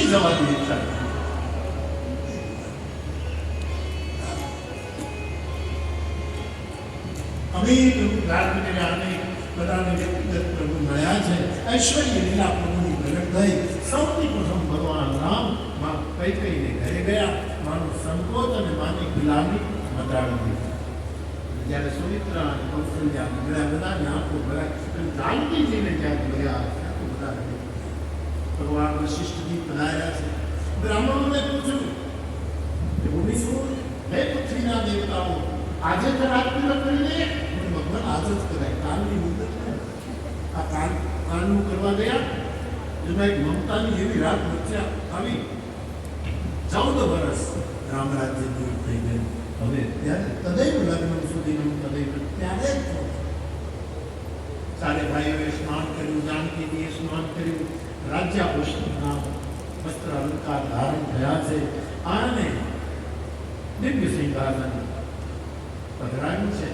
નથી જવાની ઈચ્છા. અનેક રાજ્યને અનેક બધાને વ્યક્તિગત પ્રભુ મળ્યા છે. ઐશ્વર્ય લીલા પ્રભુની પ્રગટ થઈ. સૌથી પ્રથમ ભગવાન રામ માં કૈકેયીને ઘરે ગયા. માનો સંકોચ અને માની ગુલામી મટાડી દીધી. જ્યારે સુમિત્રા અને કૌશલ્યા મળ્યા, બધાની આંખો ભરાઈ. જાનકીજીને જ્યાં ગયા ત્યાં બધા ભગવાન વશિષ્ઠજી પધાર્યા છે. બ્રાહ્મણોને પૂછ્યું કે ભૂમિ શું? હે પૃથ્વીના દેવતાઓ, આજે તો રાજપૂત કરી દે. ભગવાન આજે જ કરાય, કાલની મુદત નહીં. આ કાલનું કરવા ગયા. એમાં એક મમતાની એવી રાત વચ્ચે આવી. 14 વર્ષ રામ રાજ્ય દૂર થઈ ગયું. હવે ત્યારે તદૈવ લગ્ન સુધીનું તદૈવ ત્યારે જ ચારે ભાઈઓએ સ્નાન કર્યું, જાનકીજીએ સ્નાન કર્યું, રાજ્યાભૂષણના વસ્ત્ર અલંકાર ધારણ થયા છે અને દિવ્ય સિંહાસન પધરાયું છે.